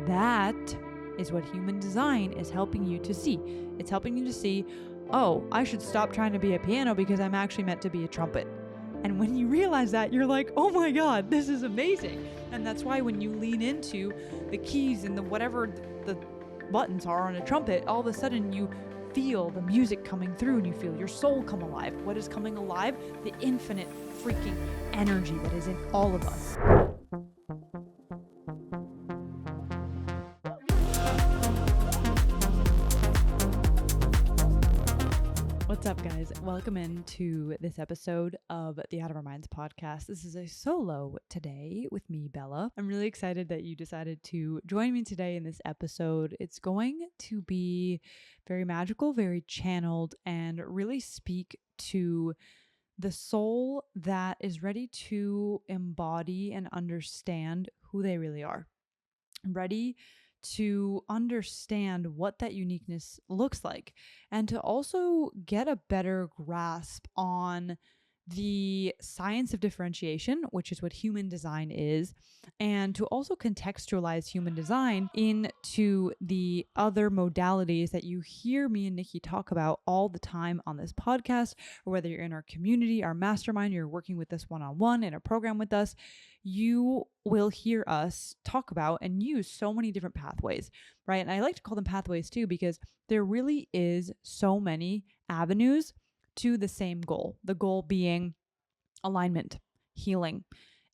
that is what human design is helping you to see. It's helping you to see, oh, I should stop trying to be a piano because I'm actually meant to be a trumpet. And when you realize that, you're like, oh my God, this is amazing. And that's why when you lean into the keys and the whatever the buttons are on a trumpet, all of a sudden you feel the music coming through and you feel your soul come alive. What is coming alive? The infinite freaking energy that is in all of us. What's up, guys? Welcome into this episode of the Out of Our Minds podcast. This is a solo today with me, Bella. I'm really excited that you decided to join me today in this episode. It's going to be very magical, very channeled, and really speak to the soul that is ready to embody and understand who they really are. Ready to understand what that uniqueness looks like, and to also get a better grasp on the science of differentiation, which is what human design is, and to also contextualize human design into the other modalities that you hear me and Nikki talk about all the time on this podcast, or whether you're in our community, our mastermind, you're working with us one-on-one in a program with us, you will hear us talk about and use so many different pathways, right? And I like to call them pathways too, because there really is so many avenues to the same goal. The goal being alignment, healing,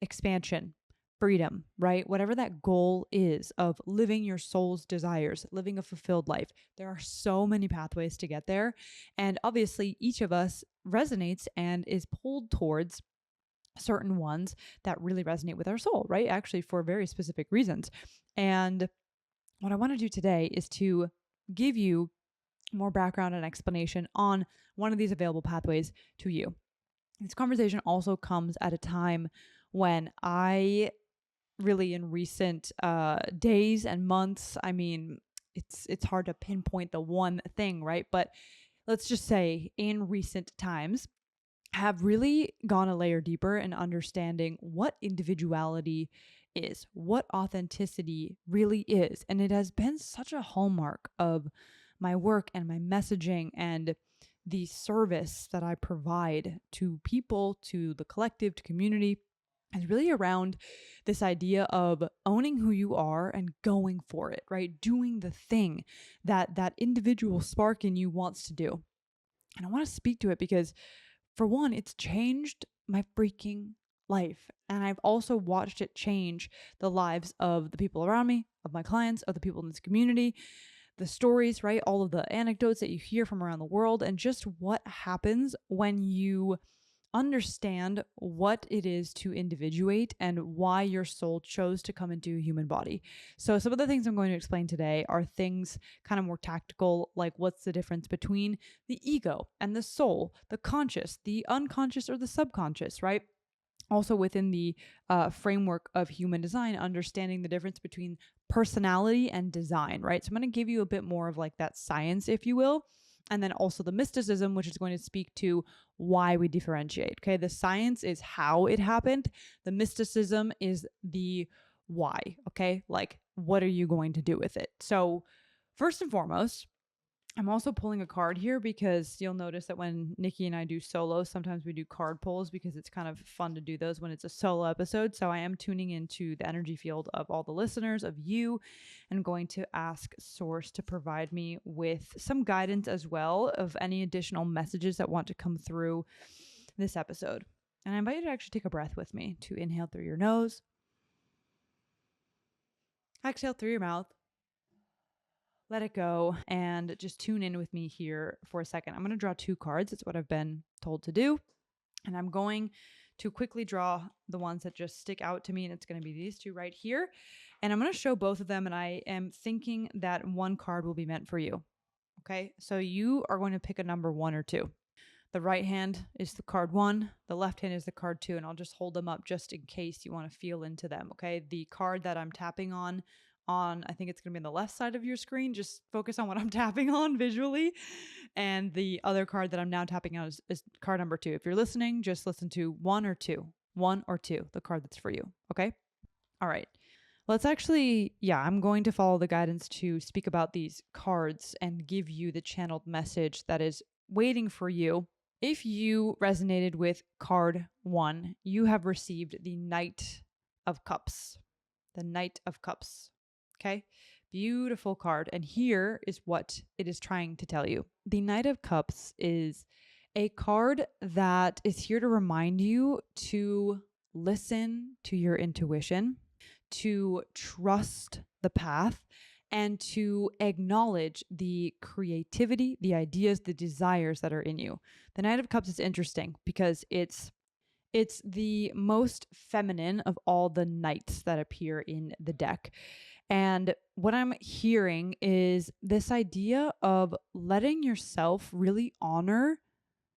expansion, freedom, right? Whatever that goal is of living your soul's desires, living a fulfilled life. There are so many pathways to get there. And obviously each of us resonates and is pulled towards certain ones that really resonate with our soul, right? Actually, for very specific reasons. And what I want to do today is to give you more background and explanation on one of these available pathways to you. This conversation also comes at a time when I really, in recent days and months, I mean, it's hard to pinpoint the one thing, right? But let's just say in recent times, have really gone a layer deeper in understanding what individuality is, what authenticity really is. And it has been such a hallmark of my work and my messaging and the service that I provide to people, to the collective, to community, is really around this idea of owning who you are and going for it, right? Doing the thing that individual spark in you wants to do. And I want to speak to it because, for one, it's changed my freaking life. And I've also watched it change the lives of the people around me, of my clients, of the people in this community, the stories, right? All of the anecdotes that you hear from around the world, and just what happens when you understand what it is to individuate and why your soul chose to come into a human body. So some of the things I'm going to explain today are things kind of more tactical, like what's the difference between the ego and the soul, the conscious, the unconscious, or the subconscious, right? Also within the framework of human design, understanding the difference between personality and design, right? So I'm going to give you a bit more of like that science, if you will. And then also the mysticism, which is going to speak to why we differentiate. Okay, the science is how it happened. The mysticism is the why. Okay, like what are you going to do with it? So first and foremost, I'm also pulling a card here because you'll notice that when Nikki and I do solos, sometimes we do card pulls because it's kind of fun to do those when it's a solo episode. So I am tuning into the energy field of all the listeners, of you, and going to ask Source to provide me with some guidance as well of any additional messages that want to come through this episode. And I invite you to actually take a breath with me, to inhale through your nose, exhale through your mouth. Let it go and just tune in with me here for a second. I'm going to draw two cards. It's what I've been told to do. And I'm going to quickly draw the ones that just stick out to me. And it's going to be these two right here. And I'm going to show both of them. And I am thinking that one card will be meant for you. Okay. So you are going to pick a number 1 or 2. The right hand is the card 1. The left hand is the card 2. And I'll just hold them up just in case you want to feel into them. Okay. The card that I'm tapping on, I think it's going to be on the left side of your screen. Just focus on what I'm tapping on visually. And the other card that I'm now tapping on is card number 2. If you're listening, just listen to 1 or 2. 1 or 2, the card that's for you. Okay. All right. I'm going to follow the guidance to speak about these cards and give you the channeled message that is waiting for you. If you resonated with card 1, you have received the Knight of Cups. The Knight of Cups. Okay? Beautiful card. And here is what it is trying to tell you. The Knight of Cups is a card that is here to remind you to listen to your intuition, to trust the path, and to acknowledge the creativity, the ideas, the desires that are in you. The Knight of Cups is interesting because it's the most feminine of all the knights that appear in the deck. And what I'm hearing is this idea of letting yourself really honor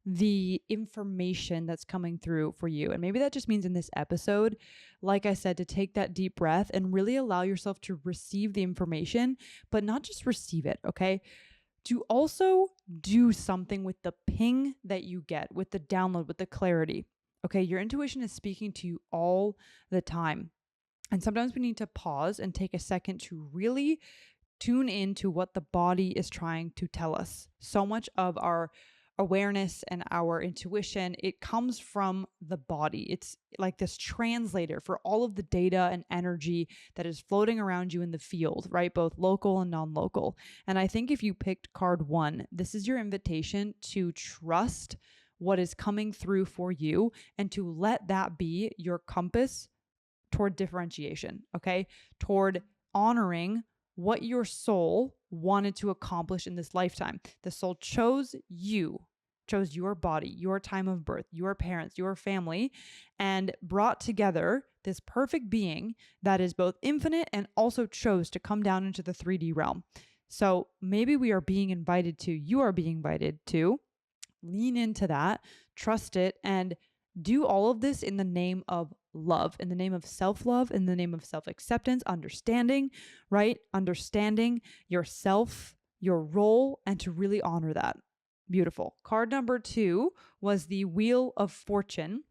the information that's coming through for you. And maybe that just means in this episode, like I said, to take that deep breath and really allow yourself to receive the information, but not just receive it, okay? To also do something with the ping that you get, with the download, with the clarity. Okay, your intuition is speaking to you all the time. And sometimes we need to pause and take a second to really tune into what the body is trying to tell us. So much of our awareness and our intuition, it comes from the body. It's like this translator for all of the data and energy that is floating around you in the field, right? Both local and non-local. And I think if you picked card 1, this is your invitation to trust what is coming through for you and to let that be your compass toward differentiation, okay? Toward honoring what your soul wanted to accomplish in this lifetime. The soul chose you, chose your body, your time of birth, your parents, your family, and brought together this perfect being that is both infinite and also chose to come down into the 3D realm. So maybe you are being invited to lean into that, trust it, and do all of this in the name of love, in the name of self-love, in the name of self-acceptance, understanding, right? Understanding yourself, your role, and to really honor that. Beautiful. Card number 2 was the Wheel of Fortune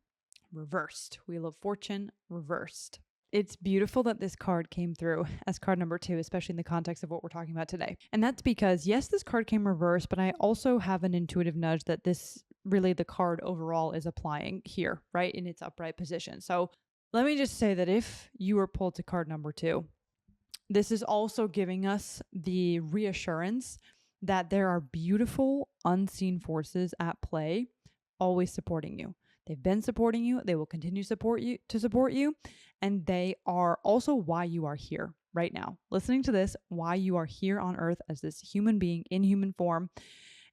reversed. Wheel of Fortune reversed. It's beautiful that this card came through as card number 2, especially in the context of what we're talking about today. And that's because, yes, this card came reversed, but I also have an intuitive nudge that this really the card overall is applying here, right, in its upright position. So let me just say that if you were pulled to card number 2, this is also giving us the reassurance that there are beautiful unseen forces at play, always supporting you. They've been supporting you. They will continue to support you. And they are also why you are here right now. Listening to this, why you are here on earth as this human being in human form.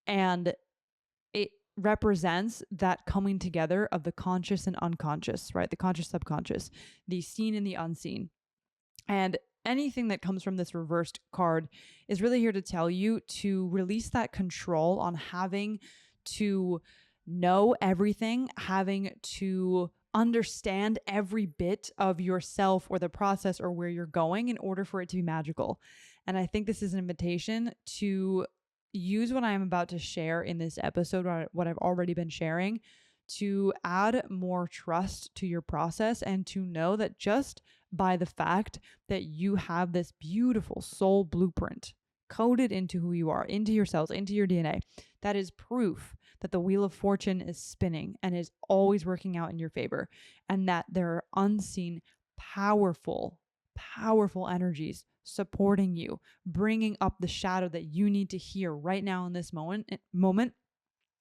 And it represents that coming together of the conscious and unconscious, right? The conscious, subconscious, the seen and the unseen. And anything that comes from this reversed card is really here to tell you to release that control on having to know everything, having to understand every bit of yourself or the process or where you're going in order for it to be magical. And I think this is an invitation to use what I am about to share in this episode, or what I've already been sharing, to add more trust to your process and to know that just by the fact that you have this beautiful soul blueprint coded into who you are, into your cells, into your DNA, that is proof that the Wheel of Fortune is spinning and is always working out in your favor, and that there are unseen, powerful energies supporting you, bringing up the shadow that you need to hear right now in this moment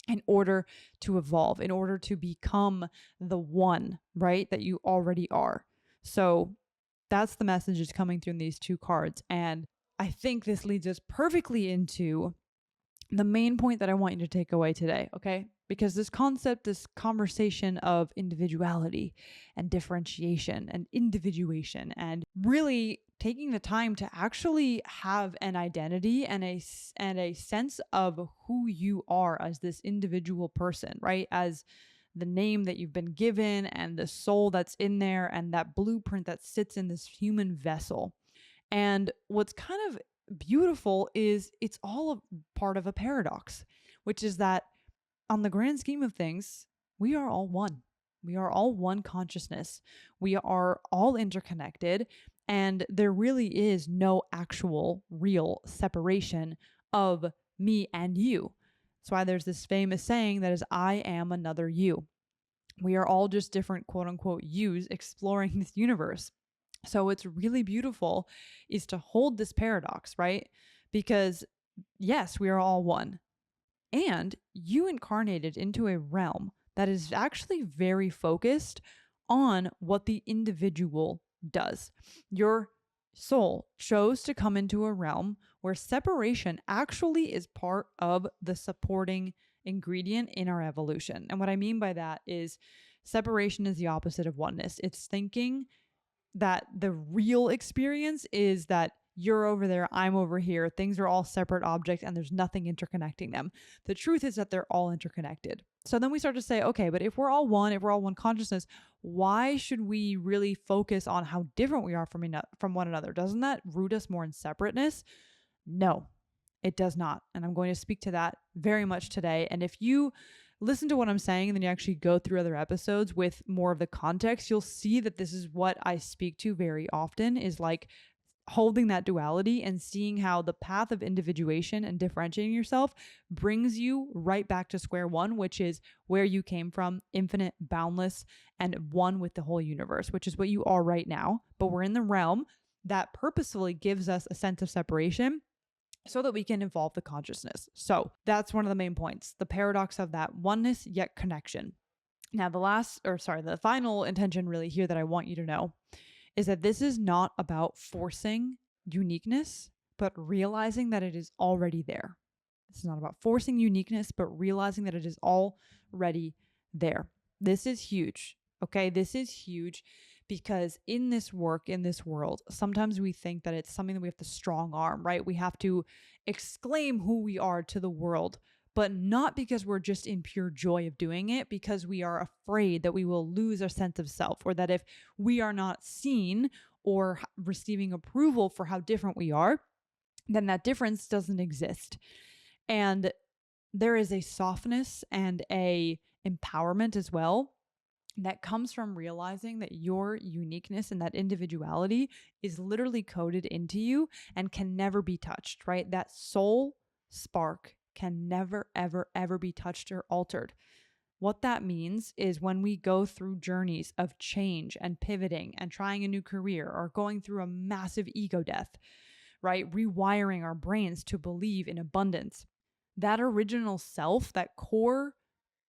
in order to evolve, in order to become the one, right, that you already are. So that's the message that's coming through in these 2 cards. And I think this leads us perfectly into the main point that I want you to take away today, okay? Because this conversation of individuality and differentiation and individuation and really taking the time to actually have an identity and a sense of who you are as this individual person, right? As the name that you've been given and the soul that's in there and that blueprint that sits in this human vessel. And what's kind of beautiful is it's all a part of a paradox, which is that on the grand scheme of things, we are all one. We are all one consciousness. We are all interconnected. And there really is no actual real separation of me and you. That's why there's this famous saying that is, I am another you. We are all just different quote unquote yous exploring this universe. So what's really beautiful is to hold this paradox, right? Because yes, we are all one. And you incarnated into a realm that is actually very focused on what the individual does. Your soul chose to come into a realm where separation actually is part of the supporting ingredient in our evolution. And what I mean by that is separation is the opposite of oneness. It's thinking that the real experience is that you're over there, I'm over here, things are all separate objects and there's nothing interconnecting them. The truth is that they're all interconnected. So then we start to say, okay, but if we're all one consciousness, why should we really focus on how different we are from one another? Doesn't that root us more in separateness? No, it does not. And I'm going to speak to that very much today. And if you listen to what I'm saying and then you actually go through other episodes with more of the context, you'll see that this is what I speak to very often, is like holding that duality and seeing how the path of individuation and differentiating yourself brings you right back to square one, which is where you came from, infinite, boundless, and one with the whole universe, which is what you are right now. But we're in the realm that purposefully gives us a sense of separation so that we can evolve the consciousness. So that's one of the main points, the paradox of that oneness yet connection. Now, the final intention really here that I want you to know is that this is not about forcing uniqueness, but realizing that it is already there. This is not about forcing uniqueness, but realizing that it is already there. This is huge. Okay, this is huge because in this work, in this world, sometimes we think that it's something that we have to strong arm, right? We have to exclaim who we are to the world, but not because we're just in pure joy of doing it, because we are afraid that we will lose our sense of self, or that if we are not seen or receiving approval for how different we are, then that difference doesn't exist. And there is a softness and a empowerment as well that comes from realizing that your uniqueness and that individuality is literally coded into you and can never be touched, right? That soul spark can never, ever, ever be touched or altered. What that means is when we go through journeys of change and pivoting and trying a new career or going through a massive ego death, right? Rewiring our brains to believe in abundance. That original self, that core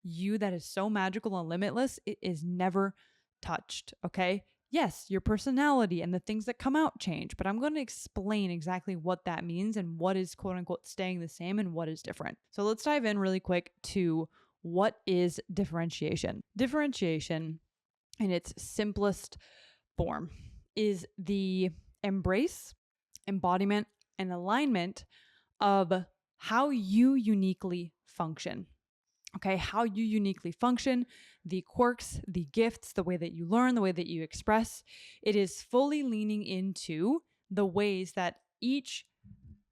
you that is so magical and limitless, it is never touched, okay? Yes, your personality and the things that come out change, but I'm going to explain exactly what that means and what is quote unquote staying the same and what is different. So let's dive in really quick to what is differentiation. Differentiation, in its simplest form, is the embrace, embodiment, and alignment of how you uniquely function. Okay, how you uniquely function, the quirks, the gifts, the way that you learn, the way that you express. It is fully leaning into the ways that each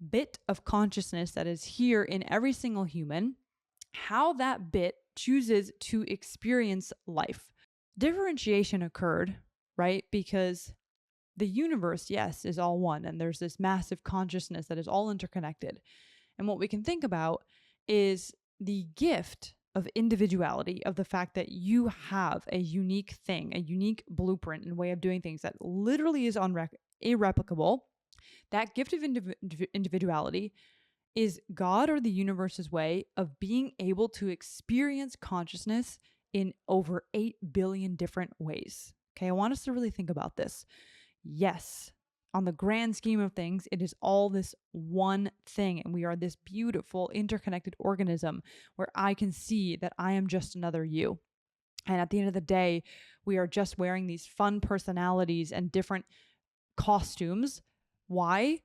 bit of consciousness that is here in every single human, how that bit chooses to experience life. Differentiation occurred, right? Because the universe, yes, is all one, and there's this massive consciousness that is all interconnected. And what we can think about is the gift of individuality, of the fact that you have a unique thing, a unique blueprint and way of doing things that literally is irreplicable. That gift of individuality is God or the universe's way of being able to experience consciousness in over 8 billion different ways. Okay, I want us to really think about this. Yes, on the grand scheme of things, it is all this one thing, and we are this beautiful interconnected organism where I can see that I am just another you. And at the end of the day, we are just wearing these fun personalities and different costumes. Why?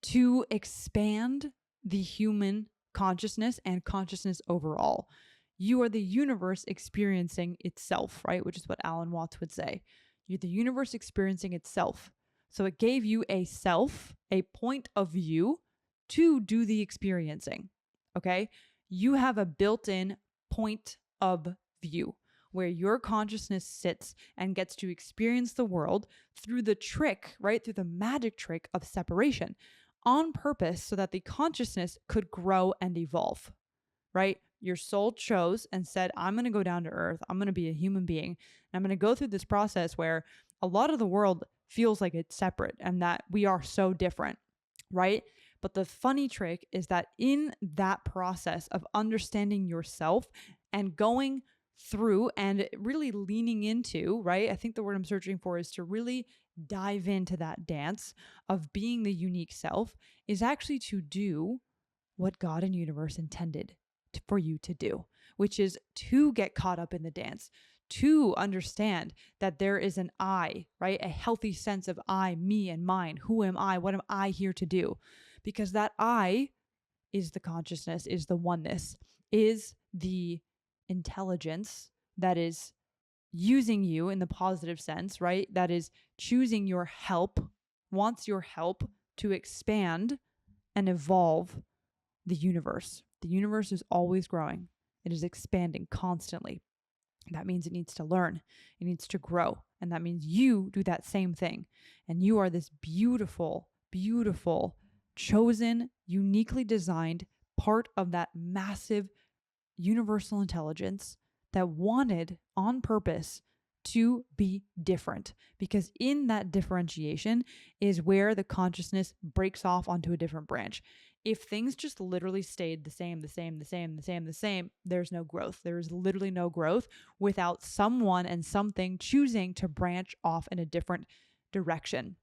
To expand the human consciousness and consciousness overall. You are the universe experiencing itself, right? Which is what Alan Watts would say. You're the universe experiencing itself. So it gave you a self, a point of view to do the experiencing, okay? You have a built-in point of view. where your consciousness sits and gets to experience the world through the trick, right? Through the magic trick of separation on purpose so that the consciousness could grow and evolve, right? Your soul chose and said, I'm going to go down to earth. I'm going to be a human being. And I'm going to go through this process where a lot of the world feels like it's separate and that we are so different, right? But the funny trick is that in that process of understanding yourself and going through and really leaning into, right? I think the word I'm searching for is to really dive into that dance of being the unique self is actually to do what God and universe intended for you to do, which is to get caught up in the dance, to understand that there is an I, right? A healthy sense of I, me, and mine. Who am I? What am I here to do? Because that I is the consciousness, is the oneness, is the intelligence that is using you in the positive sense, right? That is choosing your help, wants your help to expand and evolve the universe. The universe is always growing. It is expanding constantly. That means it needs to learn. It needs to grow. And that means you do that same thing. And you are this beautiful, beautiful, chosen, uniquely designed part of that massive universal intelligence that wanted on purpose to be different, because in that differentiation is where the consciousness breaks off onto a different branch. If things just literally stayed the same, there's no growth. There is literally no growth without someone and something choosing to branch off in a different direction.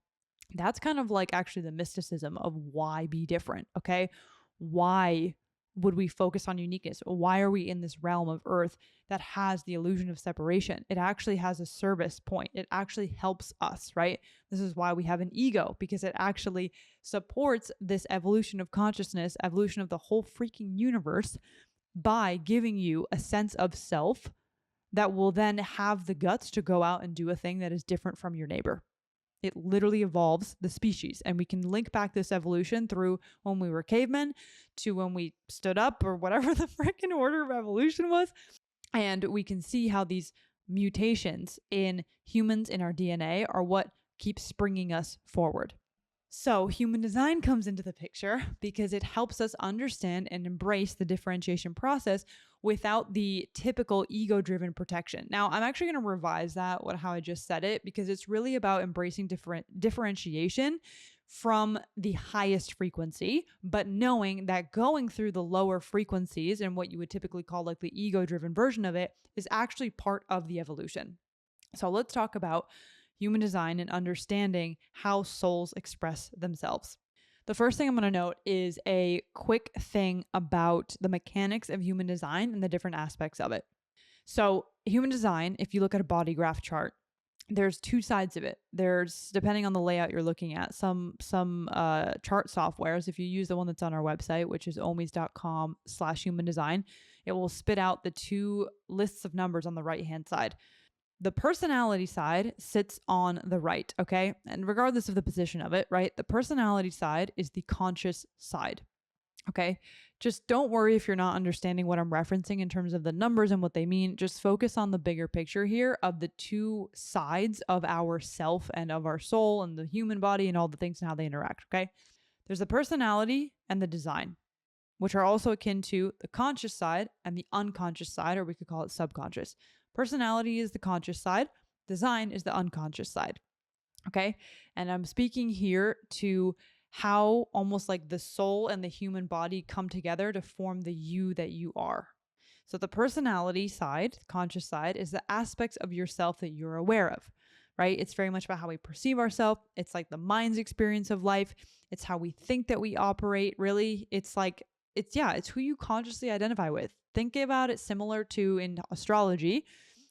That's kind of like actually the mysticism of why be different, okay? Why would we focus on uniqueness? Why are we in this realm of earth that has the illusion of separation? It actually has a service point. It actually helps us, right? This is why we have an ego, because it actually supports this evolution of consciousness, evolution of the whole freaking universe by giving you a sense of self that will then have the guts to go out and do a thing that is different from your neighbor. It literally evolves the species. And we can link back this evolution through when we were cavemen to when we stood up or whatever the freaking order of evolution was. And we can see how these mutations in humans in our DNA are what keeps springing us forward. So human design comes into the picture because it helps us understand and embrace the differentiation process without the typical ego-driven protection. Now, I'm actually going to revise that, how I just said it, because it's really about embracing differentiation from the highest frequency, but knowing that going through the lower frequencies and what you would typically call like the ego-driven version of it is actually part of the evolution. So let's talk about human design and understanding how souls express themselves. The first thing I'm going to note is a quick thing about the mechanics of human design and the different aspects of it. So human design, if you look at a body graph chart, there's two sides of it. There's, depending on the layout you're looking at, some chart softwares. If you use the one that's on our website, which is omis.com/human design, it will spit out the two lists of numbers on the right-hand side. The personality side sits on the right, okay? And regardless of the position of it, right? The personality side is the conscious side, okay? Just don't worry if you're not understanding what I'm referencing in terms of the numbers and what they mean. Just focus on the bigger picture here of the two sides of our self and of our soul and the human body and all the things and how they interact, okay? There's the personality and the design, which are also akin to the conscious side and the unconscious side, or we could call it subconscious. Personality is the conscious side. Design is the unconscious side. Okay. And I'm speaking here to how almost like the soul and the human body come together to form the you that you are. So the personality side, the conscious side, is the aspects of yourself that you're aware of, right? It's very much about how we perceive ourselves. It's like the mind's experience of life. It's how we think that we operate. Really, it's like, it's who you consciously identify with. Think about it similar to in astrology.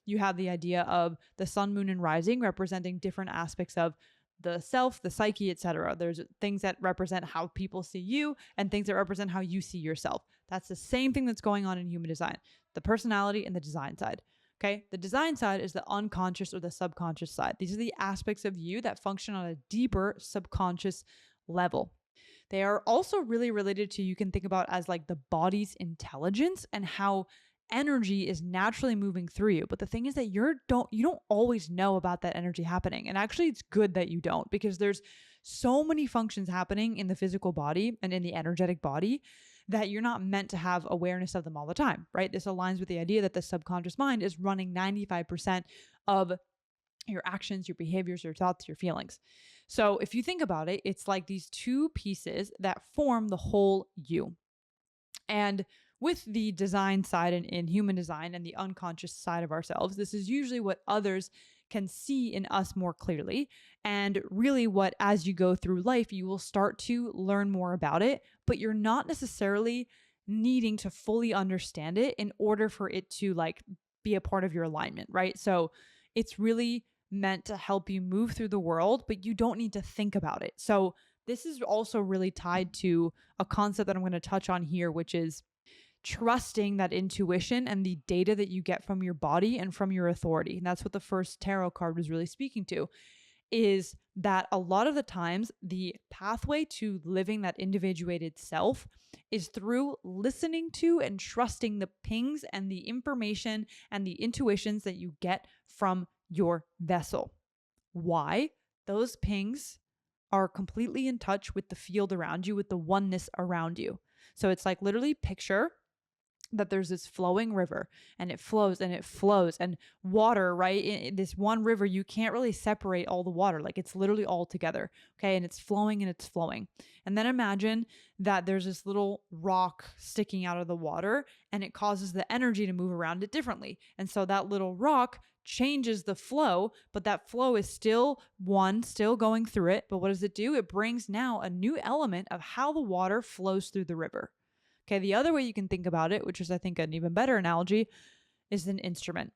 You have the idea of the sun, moon, and rising representing different aspects of the self, the psyche, etc. There's things that represent how people see you and things that represent how you see yourself. That's the same thing that's going on in human design, the personality and the design side. Okay. The design side is the unconscious or the subconscious side. These are the aspects of you that function on a deeper subconscious level. They are also really related to, you can think about as like the body's intelligence and how energy is naturally moving through you. But the thing is that you don't always know about that energy happening. And actually it's good that you don't, because there's so many functions happening in the physical body and in the energetic body that you're not meant to have awareness of them all the time, right? This aligns with the idea that the subconscious mind is running 95% of your actions, your behaviors, your thoughts, your feelings. So if you think about it, it's like these two pieces that form the whole you. And with the design side and in human design and the unconscious side of ourselves, this is usually what others can see in us more clearly. And really, what as you go through life, you will start to learn more about it, but you're not necessarily needing to fully understand it in order for it to like be a part of your alignment, right? So it's really meant to help you move through the world, but you don't need to think about it. So this is also really tied to a concept that I'm going to touch on here, which is trusting that intuition and the data that you get from your body and from your authority. And that's what the first tarot card was really speaking to, is that a lot of the times the pathway to living that individuated self is through listening to and trusting the pings and the information and the intuitions that you get from your vessel. Why? Those pings are completely in touch with the field around you, with the oneness around you. So it's like literally picture that there's this flowing river and it flows and water, right? In this one river, you can't really separate all the water. Like it's literally all together. Okay. And it's flowing and it's flowing. And then imagine that there's this little rock sticking out of the water and it causes the energy to move around it differently. And so that little rock changes the flow, but that flow is still going through it. But what does it do? It brings now a new element of how the water flows through the river. Okay, the other way you can think about it, which is I think an even better analogy, is an instrument.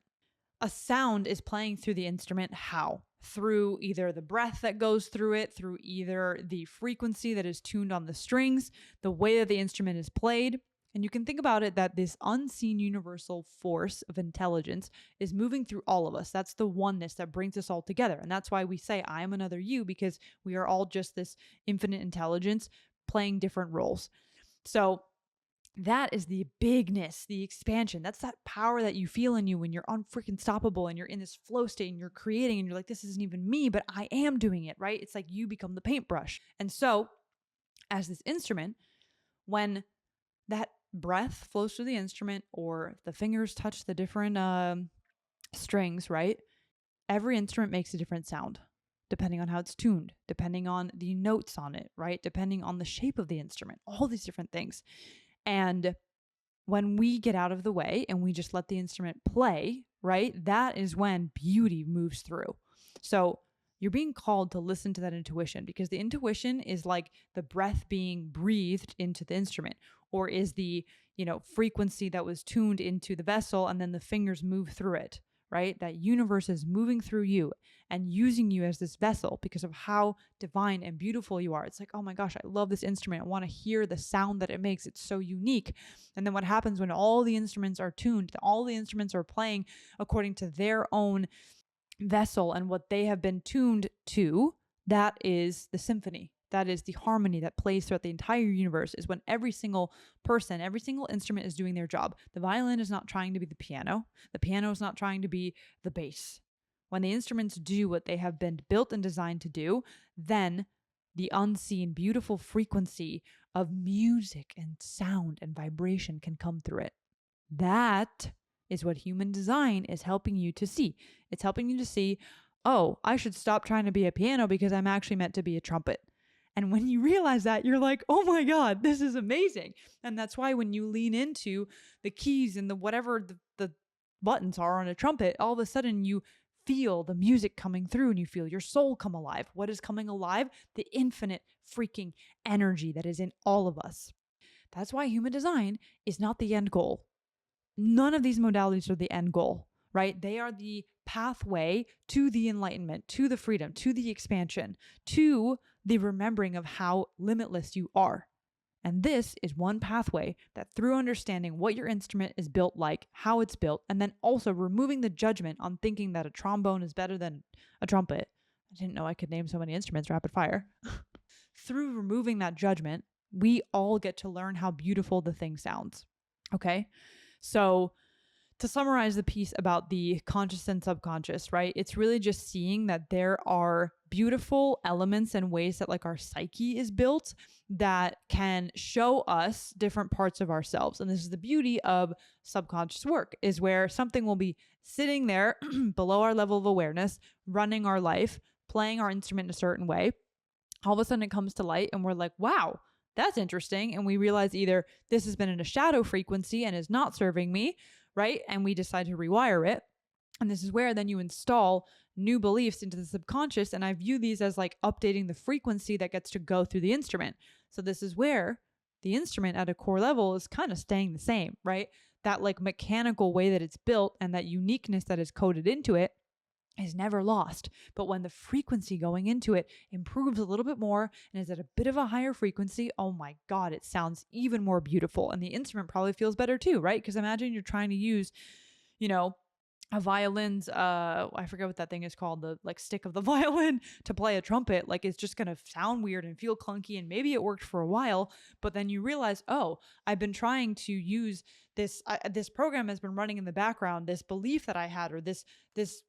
A sound is playing through the instrument. How? Through either the breath that goes through it, through either the frequency that is tuned on the strings, the way that the instrument is played. And you can think about it that this unseen universal force of intelligence is moving through all of us. That's the oneness that brings us all together. And that's why we say, I am another you, because we are all just this infinite intelligence playing different roles. So that is the bigness, the expansion. That's that power that you feel in you when you're unfreaking stoppable and you're in this flow state and you're creating and you're like, this isn't even me, but I am doing it, right? It's like you become the paintbrush. And so as this instrument, when that breath flows through the instrument or the fingers touch the different strings, right? Every instrument makes a different sound depending on how it's tuned, depending on the notes on it, right? Depending on the shape of the instrument, all these different things. And when we get out of the way and we just let the instrument play, right, that is when beauty moves through. So you're being called to listen to that intuition, because the intuition is like the breath being breathed into the instrument, or is the, frequency that was tuned into the vessel and then the fingers move through it, right? That universe is moving through you and using you as this vessel because of how divine and beautiful you are. It's like, oh my gosh, I love this instrument. I want to hear the sound that it makes. It's so unique. And then what happens when all the instruments are tuned, all the instruments are playing according to their own vessel and what they have been tuned to, that is the symphony. That is the harmony that plays throughout the entire universe, is when every single person, every single instrument is doing their job. The violin is not trying to be the piano. The piano is not trying to be the bass. When the instruments do what they have been built and designed to do, then the unseen, beautiful frequency of music and sound and vibration can come through it. That is what human design is helping you to see. It's helping you to see, oh, I should stop trying to be a piano because I'm actually meant to be a trumpet. And when you realize that, you're like, oh my God, this is amazing. And that's why when you lean into the keys and the whatever the buttons are on a trumpet, all of a sudden you feel the music coming through and you feel your soul come alive. What is coming alive? The infinite freaking energy that is in all of us. That's why human design is not the end goal. None of these modalities are the end goal, right? They are the pathway to the enlightenment, to the freedom, to the expansion, to the remembering of how limitless you are. And this is one pathway that, through understanding what your instrument is built like, how it's built, and then also removing the judgment on thinking that a trombone is better than a trumpet. I didn't know I could name so many instruments rapid fire. Through removing that judgment, we all get to learn how beautiful the thing sounds. Okay? So to summarize the piece about the conscious and subconscious, right? It's really just seeing that there are beautiful elements and ways that like our psyche is built that can show us different parts of ourselves. And this is the beauty of subconscious work, is where something will be sitting there below our level of awareness, running our life, playing our instrument in a certain way. All of a sudden it comes to light and we're like, wow, that's interesting. And we realize either this has been in a shadow frequency and is not serving me, right? And we decide to rewire it. And this is where then you install new beliefs into the subconscious. And I view these as like updating the frequency that gets to go through the instrument. So this is where the instrument at a core level is kind of staying the same, right? That like mechanical way that it's built and that uniqueness that is coded into it is never lost. But when the frequency going into it improves a little bit more and is at a bit of a higher frequency, oh my God, it sounds even more beautiful. And the instrument probably feels better too, right? Because imagine you're trying to use, a violin's, I forget what that thing is called, the like stick of the violin to play a trumpet. Like it's just going to sound weird and feel clunky. And maybe it worked for a while, but then you realize, oh, I've been trying to use this program has been running in the background, this belief that I had, or this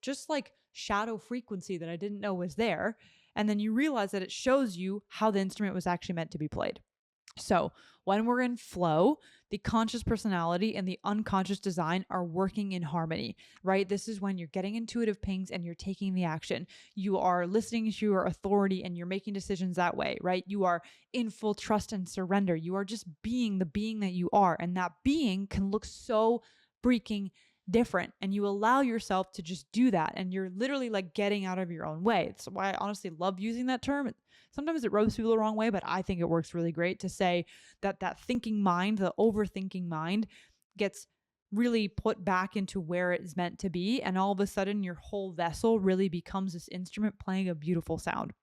just like shadow frequency that I didn't know was there. And then you realize that it shows you how the instrument was actually meant to be played. So when we're in flow, the conscious personality and the unconscious design are working in harmony, right? This is when you're getting intuitive pings and you're taking the action. You are listening to your authority and you're making decisions that way, right? You are in full trust and surrender. You are just being the being that you are. And that being can look so freaking different, and you allow yourself to just do that, and you're literally like getting out of your own way. It's why I honestly love using that term. Sometimes it rubs people the wrong way, but I think it works really great to say that thinking mind, the overthinking mind, gets really put back into where it is meant to be, and all of a sudden your whole vessel really becomes this instrument playing a beautiful sound.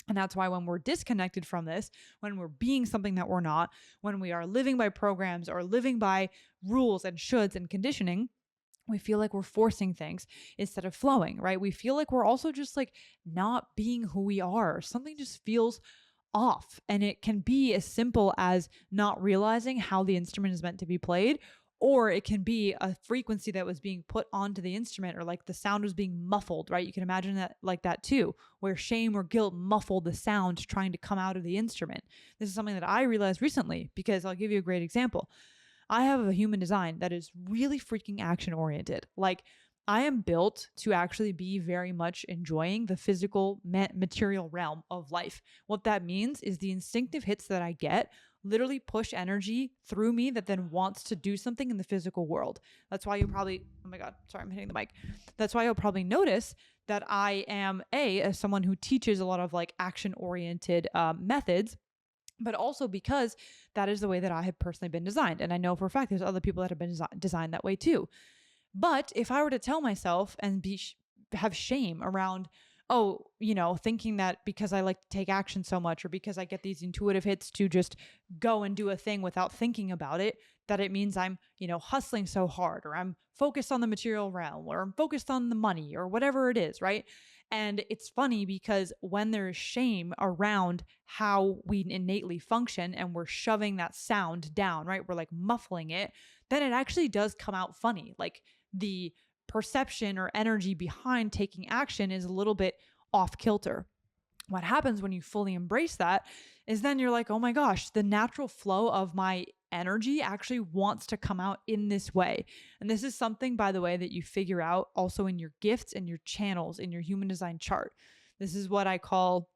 And that's why when we're disconnected from this, when we're being something that we're not, when we are living by programs or living by rules and shoulds and conditioning, we feel like we're forcing things instead of flowing, right? We feel like we're also just like not being who we are. Something just feels off. And it can be as simple as not realizing how the instrument is meant to be played, or it can be a frequency that was being put onto the instrument, or like the sound was being muffled, right? You can imagine that like that too, where shame or guilt muffled the sound trying to come out of the instrument. This is something that I realized recently, because I'll give you a great example. I have a human design that is really freaking action oriented. Like I am built to actually be very much enjoying the physical material realm of life. What that means is the instinctive hits that I get literally push energy through me that then wants to do something in the physical world. That's why you probably, oh my God, sorry, I'm hitting the mic. That's why you'll probably notice that I am as someone who teaches a lot of like action oriented methods, but also because that is the way that I have personally been designed. And I know for a fact there's other people that have been designed that way too. But if I were to tell myself and have shame around, thinking that because I like to take action so much, or because I get these intuitive hits to just go and do a thing without thinking about it, that it means I'm, hustling so hard, or I'm focused on the material realm, or I'm focused on the money, or whatever it is, right? And it's funny because when there's shame around how we innately function and we're shoving that sound down, right? We're like muffling it, then it actually does come out funny. Like the perception or energy behind taking action is a little bit off kilter. What happens when you fully embrace that is then you're like, oh my gosh, the natural flow of my energy actually wants to come out in this way. And this is something, by the way, that you figure out also in your gifts and your channels in your human design chart. This is what I call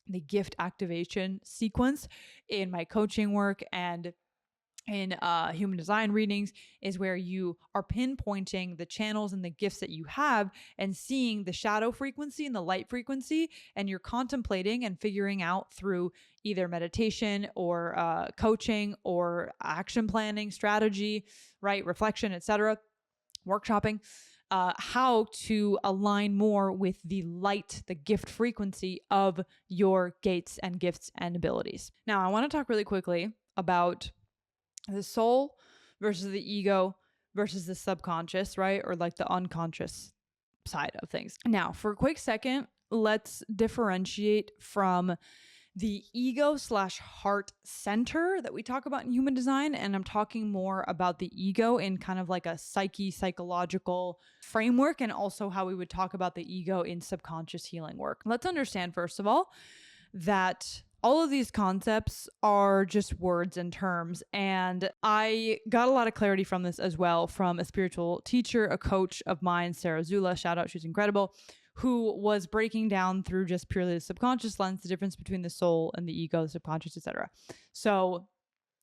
the gift activation sequence in my coaching work and in human design readings, is where you are pinpointing the channels and the gifts that you have and seeing the shadow frequency and the light frequency, and you're contemplating and figuring out through either meditation or coaching or action planning strategy, right? Reflection, etc., workshopping, how to align more with the light, the gift frequency of your gates and gifts and abilities. Now, I want to talk really quickly about the soul versus the ego versus the subconscious, right? Or like the unconscious side of things. Now, for a quick second, let's differentiate from the ego/heart center that we talk about in human design. And I'm talking more about the ego in kind of like a psychological framework, and also how we would talk about the ego in subconscious healing work. Let's understand, first of all, that all of these concepts are just words and terms. And I got a lot of clarity from this as well from a spiritual teacher, a coach of mine, Sarah Zula, shout out, she's incredible, who was breaking down through just purely the subconscious lens, the difference between the soul and the ego, the subconscious, etc. So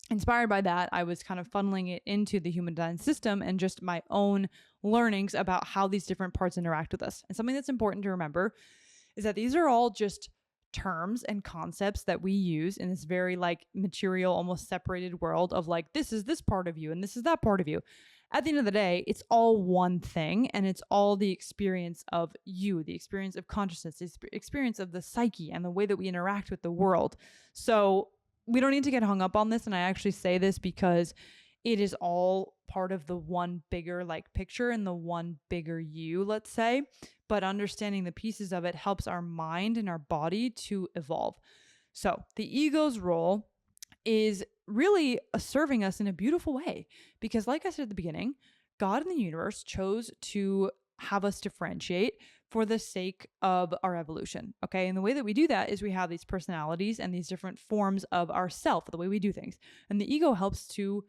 inspired by that, I was kind of funneling it into the human design system and just my own learnings about how these different parts interact with us. And something that's important to remember is that these are all just terms and concepts that we use in this very like material, almost separated world of like, this is this part of you and this is that part of you. At the end of the day, it's all one thing, and it's all the experience of you, the experience of consciousness, the experience of the psyche and the way that we interact with the world. So we don't need to get hung up on this. And I actually say this because it is all part of the one bigger like picture and the one bigger you, let's say. But understanding the pieces of it helps our mind and our body to evolve. So the ego's role is really serving us in a beautiful way, because like I said at the beginning, God in the universe chose to have us differentiate for the sake of our evolution. Okay. And the way that we do that is we have these personalities and these different forms of ourself, the way we do things. And the ego helps to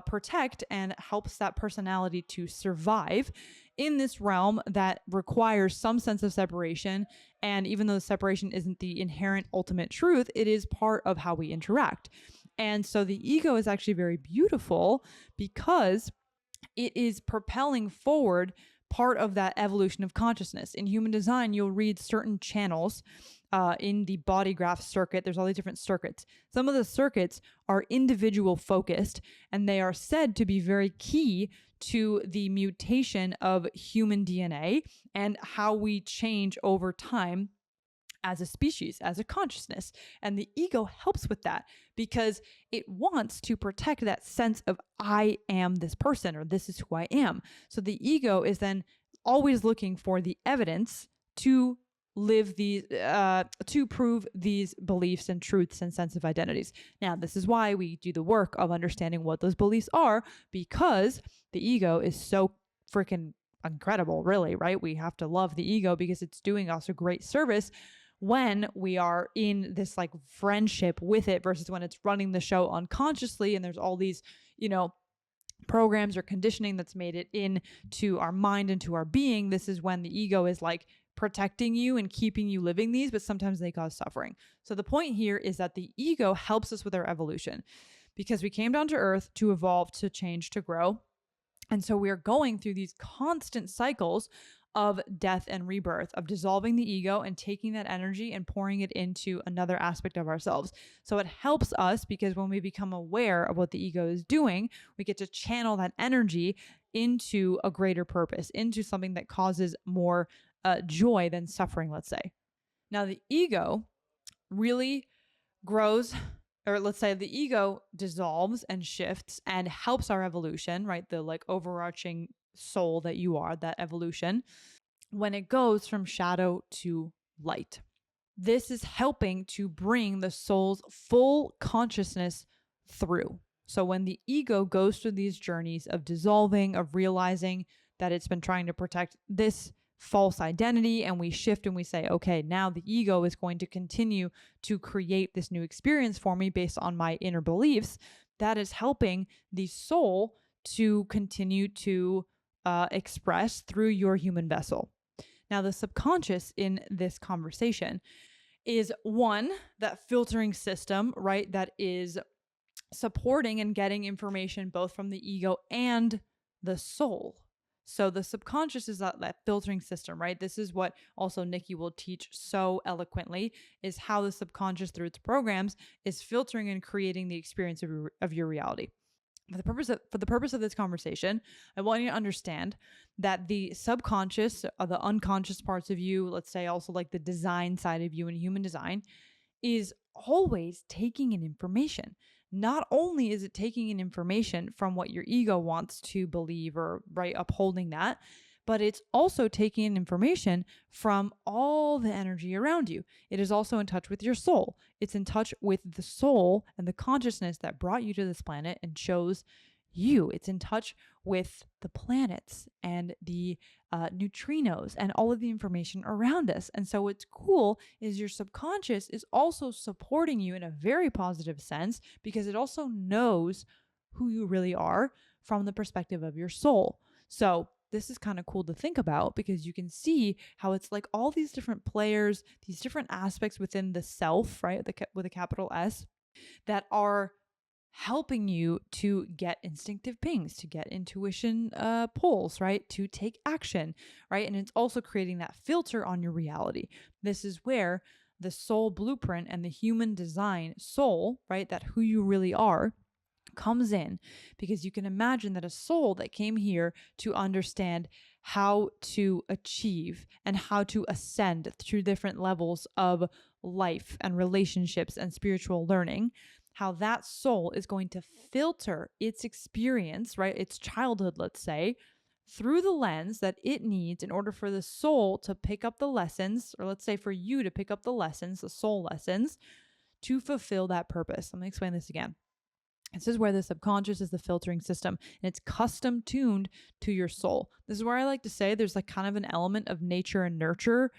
protect and helps that personality to survive in this realm that requires some sense of separation. And even though the separation isn't the inherent ultimate truth, it is part of how we interact. And so the ego is actually very beautiful because it is propelling forward part of that evolution of consciousness. In human design, you'll read certain channels in the body graph circuit. There's all these different circuits. Some of the circuits are individual focused, and they are said to be very key to the mutation of human DNA and how we change over time as a species, as a consciousness. And the ego helps with that because it wants to protect that sense of I am this person, or this is who I am. So the ego is then always looking for the evidence to live these, to prove these beliefs and truths and sense of identities. Now, this is why we do the work of understanding what those beliefs are, because the ego is so freaking incredible, really, right? We have to love the ego because it's doing us a great service when we are in this like friendship with it versus when it's running the show unconsciously and there's all these, programs or conditioning that's made it into our mind, into our being. This is when the ego is like protecting you and keeping you living these, but sometimes they cause suffering. So the point here is that the ego helps us with our evolution because we came down to earth to evolve, to change, to grow. And so we are going through these constant cycles of death and rebirth, of dissolving the ego and taking that energy and pouring it into another aspect of ourselves. So it helps us because when we become aware of what the ego is doing, we get to channel that energy into a greater purpose, into something that causes more joy than suffering, let's say. Now, the ego really grows, or let's say the ego dissolves and shifts and helps our evolution, right? The like overarching soul that you are, that evolution, when it goes from shadow to light. This is helping to bring the soul's full consciousness through. So when the ego goes through these journeys of dissolving, of realizing that it's been trying to protect this false identity, and we shift and we say, okay, now the ego is going to continue to create this new experience for me based on my inner beliefs, that is helping the soul to continue to express through your human vessel. Now, the subconscious in this conversation is one, that filtering system, right? That is supporting and getting information both from the ego and the soul. So the subconscious is that filtering system, right? This is what also Nikki will teach so eloquently, is how the subconscious through its programs is filtering and creating the experience of your reality. For the purpose of this conversation, I want you to understand that the subconscious, or the unconscious parts of you, let's say also like the design side of you in human design, is always taking in information. Not only is it taking in information from what your ego wants to believe or right upholding that, but it's also taking in information from all the energy around you. It is also in touch with your soul. It's in touch with the soul and the consciousness that brought you to this planet and chose you. It's in touch with the planets and the neutrinos and all of the information around us. And so what's cool is your subconscious is also supporting you in a very positive sense, because it also knows who you really are from the perspective of your soul. So this is kind of cool to think about, because you can see how it's like all these different players, these different aspects within the self, right, with a capital S, that are helping you to get instinctive pings, to get intuition pulls, right? To take action, right? And it's also creating that filter on your reality. This is where the soul blueprint and the human design soul, right? That who you really are comes in, because you can imagine that a soul that came here to understand how to achieve and how to ascend through different levels of life and relationships and spiritual learning, how that soul is going to filter its experience, right? Its childhood, let's say, through the lens that it needs in order for the soul to pick up the lessons, or let's say for you to pick up the lessons, the soul lessons, to fulfill that purpose. Let me explain this again. This is where the subconscious is the filtering system, and it's custom tuned to your soul. This is where I like to say there's like kind of an element of nature and nurture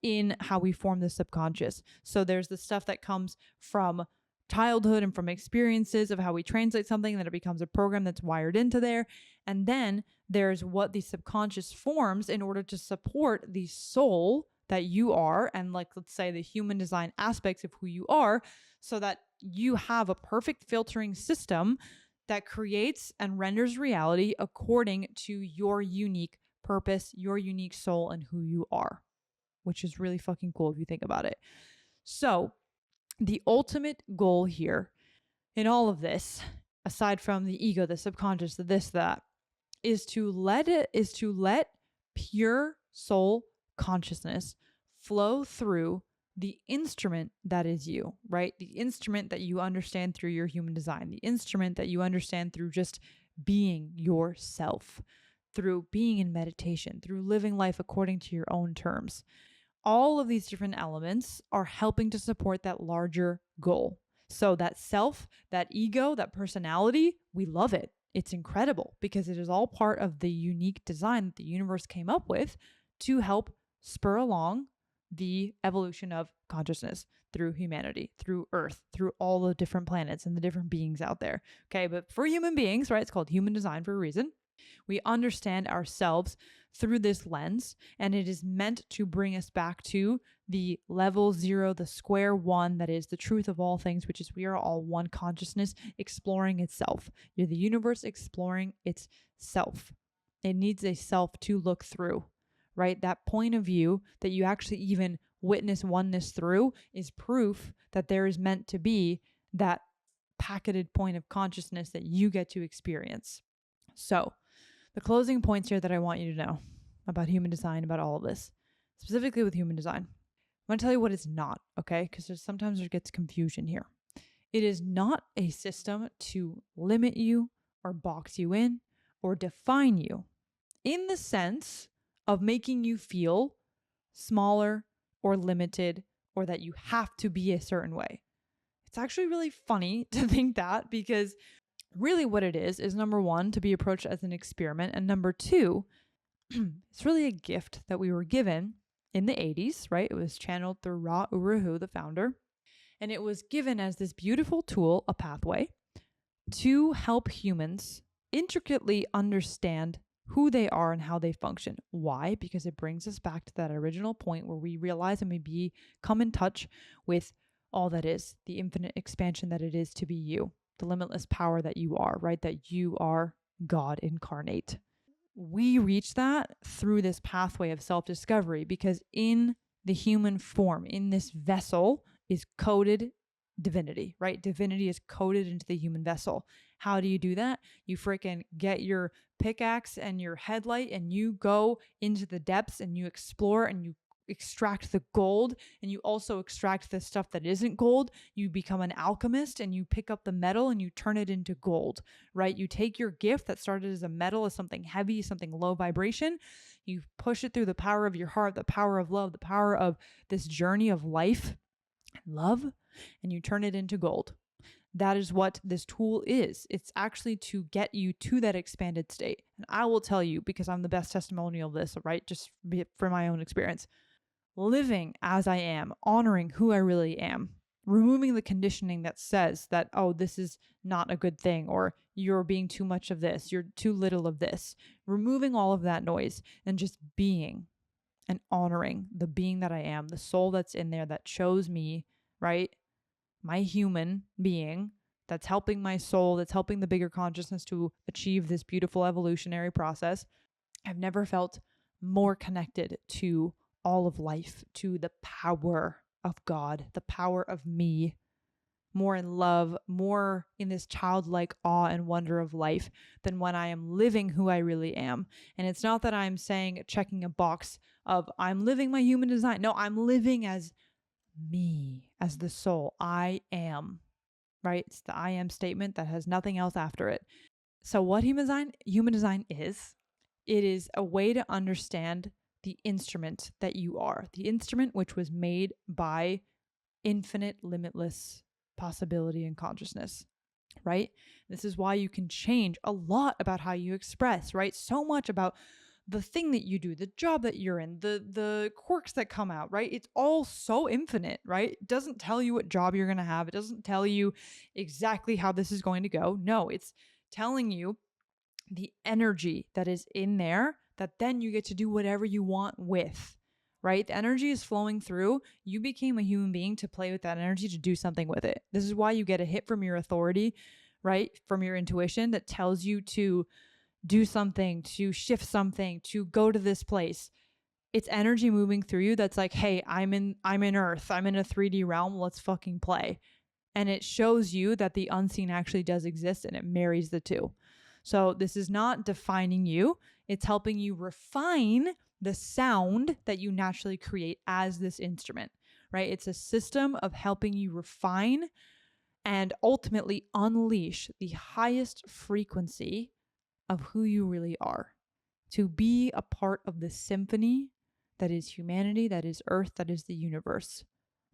in how we form the subconscious. So there's the stuff that comes from childhood and from experiences of how we translate something, that it becomes a program that's wired into there. And then there's what the subconscious forms in order to support the soul that you are, and like, let's say the human design aspects of who you are, so that you have a perfect filtering system that creates and renders reality according to your unique purpose, your unique soul, and who you are, which is really fucking cool if you think about it. So the ultimate goal here in all of this, aside from the ego, the subconscious, the this, that, is to let pure soul consciousness flow through the instrument that is you, right? The instrument that you understand through your human design, the instrument that you understand through just being yourself, through being in meditation, through living life according to your own terms. All of these different elements are helping to support that larger goal. So that self, that ego, that personality, we love it. It's incredible, because it is all part of the unique design that the universe came up with to help spur along the evolution of consciousness through humanity, through Earth, through all the different planets and the different beings out there. Okay, but for human beings, right, it's called human design for a reason. We understand ourselves through this lens, and it is meant to bring us back to the level zero, the square one, that is the truth of all things, which is we are all one consciousness exploring itself. You're the universe exploring itself. It needs a self to look through, right? That point of view that you actually even witness oneness through is proof that there is meant to be that packeted point of consciousness that you get to experience. So the closing points here that I want you to know about human design, about all of this, specifically with human design. I want to tell you what it's not, okay? Because sometimes there gets confusion here. It is not a system to limit you or box you in or define you in the sense of making you feel smaller or limited, or that you have to be a certain way. It's actually really funny to think that, because really what it is number one, to be approached as an experiment, and number two, it's really a gift that we were given in the 80s, right? It was channeled through Ra Uru Hu, the founder, and it was given as this beautiful tool, a pathway, to help humans intricately understand who they are and how they function. Why? Because it brings us back to that original point where we realize and we come in touch with all that is, the infinite expansion that it is to be you, the limitless power that you are, right? That you are God incarnate. We reach that through this pathway of self-discovery, because in the human form, in this vessel, is coded divinity, right? Divinity is coded into the human vessel. How do you do that? You freaking get your pickaxe and your headlight and you go into the depths and you explore and you extract the gold and you also extract the stuff that isn't gold. You become an alchemist and you pick up the metal and you turn it into gold, right? You take your gift that started as a metal, as something heavy, something low vibration. You push it through the power of your heart, the power of love, the power of this journey of life and love, and you turn it into gold. That is what this tool is. It's actually to get you to that expanded state. And I will tell you, because I'm the best testimonial of this, right? Just from my own experience. Living as I am, honoring who I really am, removing the conditioning that says that, oh, this is not a good thing, or you're being too much of this, you're too little of this, removing all of that noise and just being and honoring the being that I am, the soul that's in there that chose me, right? My human being that's helping my soul, that's helping the bigger consciousness to achieve this beautiful evolutionary process. I've never felt more connected to all of life, to the power of God, the power of me, more in love, more in this childlike awe and wonder of life than when I am living who I really am. And it's not that I'm saying, checking a box of I'm living my human design. No, I'm living as me, as the soul. I am, right? It's the I am statement that has nothing else after it. So what human design is, it is a way to understand the instrument that you are, the instrument which was made by infinite, limitless possibility and consciousness, right? This is why you can change a lot about how you express, right? So much about the thing that you do, the job that you're in, the quirks that come out, right? It's all so infinite, right? It doesn't tell you what job you're going to have. It doesn't tell you exactly how this is going to go. No, it's telling you the energy that is in there that then you get to do whatever you want with, right? The energy is flowing through. You became a human being to play with that energy, to do something with it. This is why you get a hit from your authority, right? From your intuition that tells you to do something, to shift something, to go to this place. It's energy moving through you that's like, hey, I'm in Earth. I'm in a 3D realm. Let's fucking play. And it shows you that the unseen actually does exist and it marries the two. So this is not defining you. It's helping you refine the sound that you naturally create as this instrument, right? It's a system of helping you refine and ultimately unleash the highest frequency of who you really are, to be a part of the symphony that is humanity, that is Earth, that is the universe.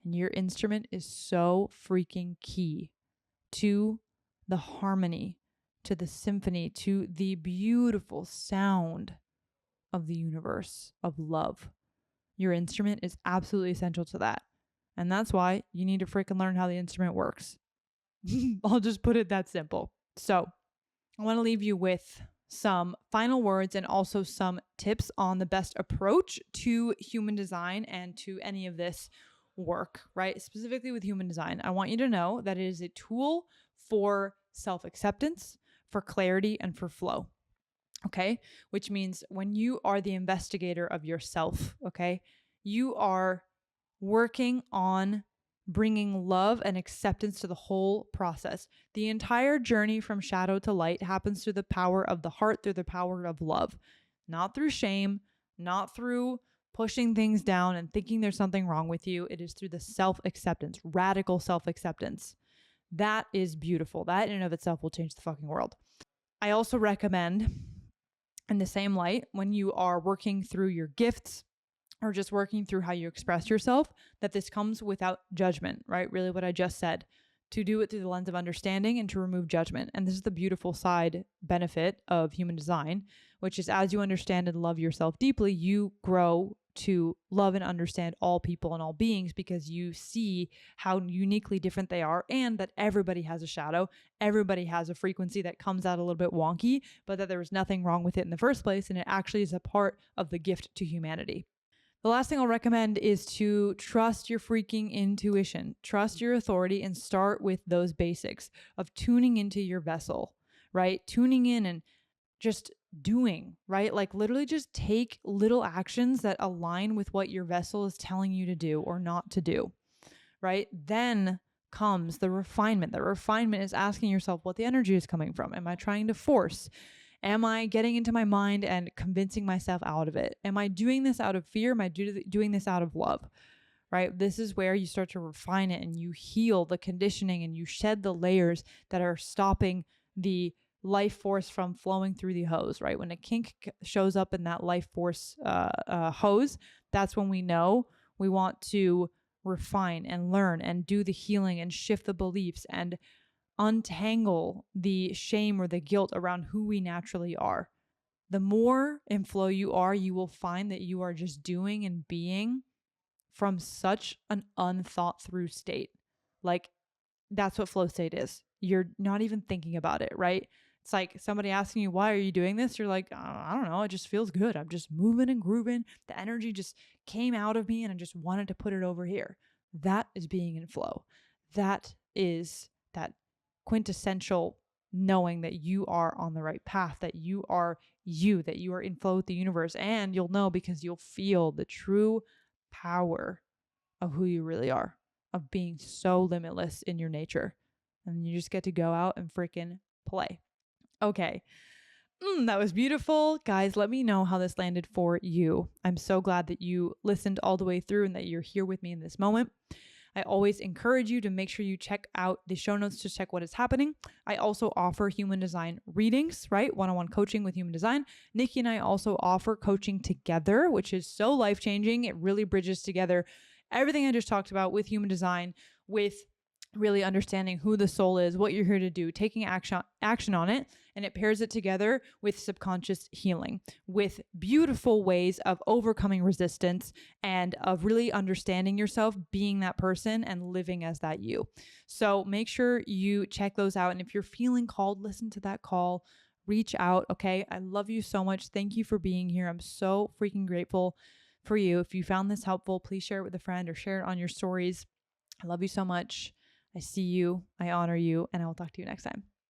And your instrument is so freaking key to the harmony, to the symphony, to the beautiful sound of the universe, of love. Your instrument is absolutely essential to that. And that's why you need to freaking learn how the instrument works. I'll just put it that simple. So I want to leave you with some final words and also some tips on the best approach to human design and to any of this work, right? Specifically with human design, I want you to know that it is a tool for self-acceptance, for clarity, and for flow. Okay? Which means when you are the investigator of yourself, okay, you are working on bringing love and acceptance to the whole process. The entire journey from shadow to light happens through the power of the heart, through the power of love, not through shame, not through pushing things down and thinking there's something wrong with you. It is through the self-acceptance, radical self-acceptance. That is beautiful. That in and of itself will change the fucking world. I also recommend, in the same light, when you are working through your gifts or just working through how you express yourself, that this comes without judgment, right? Really what I just said, to do it through the lens of understanding and to remove judgment. And this is the beautiful side benefit of human design, which is as you understand and love yourself deeply, you grow to love and understand all people and all beings because you see how uniquely different they are and that everybody has a shadow. Everybody has a frequency that comes out a little bit wonky, but that there was nothing wrong with it in the first place. And it actually is a part of the gift to humanity. The last thing I'll recommend is to trust your freaking intuition, trust your authority, and start with those basics of tuning into your vessel, right? Tuning in and just doing, right? Like literally just take little actions that align with what your vessel is telling you to do or not to do, right? Then comes the refinement. The refinement is asking yourself what the energy is coming from. Am I trying to force? Am I getting into my mind and convincing myself out of it? Am I doing this out of fear? Am I doing this out of love? Right? This is where you start to refine it and you heal the conditioning and you shed the layers that are stopping the life force from flowing through the hose, right? When a kink shows up in that life force hose, that's when we know we want to refine and learn and do the healing and shift the beliefs and untangle the shame or the guilt around who we naturally are. The more in flow you are, you will find that you are just doing and being from such an unthought through state. Like, that's what flow state is. You're not even thinking about it, right? It's like somebody asking you, why are you doing this? You're like, I don't know. It just feels good. I'm just moving and grooving. The energy just came out of me and I just wanted to put it over here. That is being in flow. That is that quintessential knowing that you are on the right path, that you are in flow with the universe. And you'll know because you'll feel the true power of who you really are, of being so limitless in your nature. And you just get to go out and freaking play. Okay. That was beautiful. Guys, let me know how this landed for you. I'm so glad that you listened all the way through and that you're here with me in this moment. I always encourage you to make sure you check out the show notes to check what is happening. I also offer human design readings, right? One-on-one coaching with human design. Nikki and I also offer coaching together, which is so life-changing. It really bridges together everything I just talked about with human design, with really understanding who the soul is, what you're here to do, taking action on it, and it pairs it together with subconscious healing, with beautiful ways of overcoming resistance and of really understanding yourself, being that person and living as that you. So make sure you check those out. And if you're feeling called, listen to that call, reach out. Okay. I love you so much. Thank you for being here. I'm so freaking grateful for you. If you found this helpful, please share it with a friend or share it on your stories. I love you so much. I see you, I honor you, and I will talk to you next time.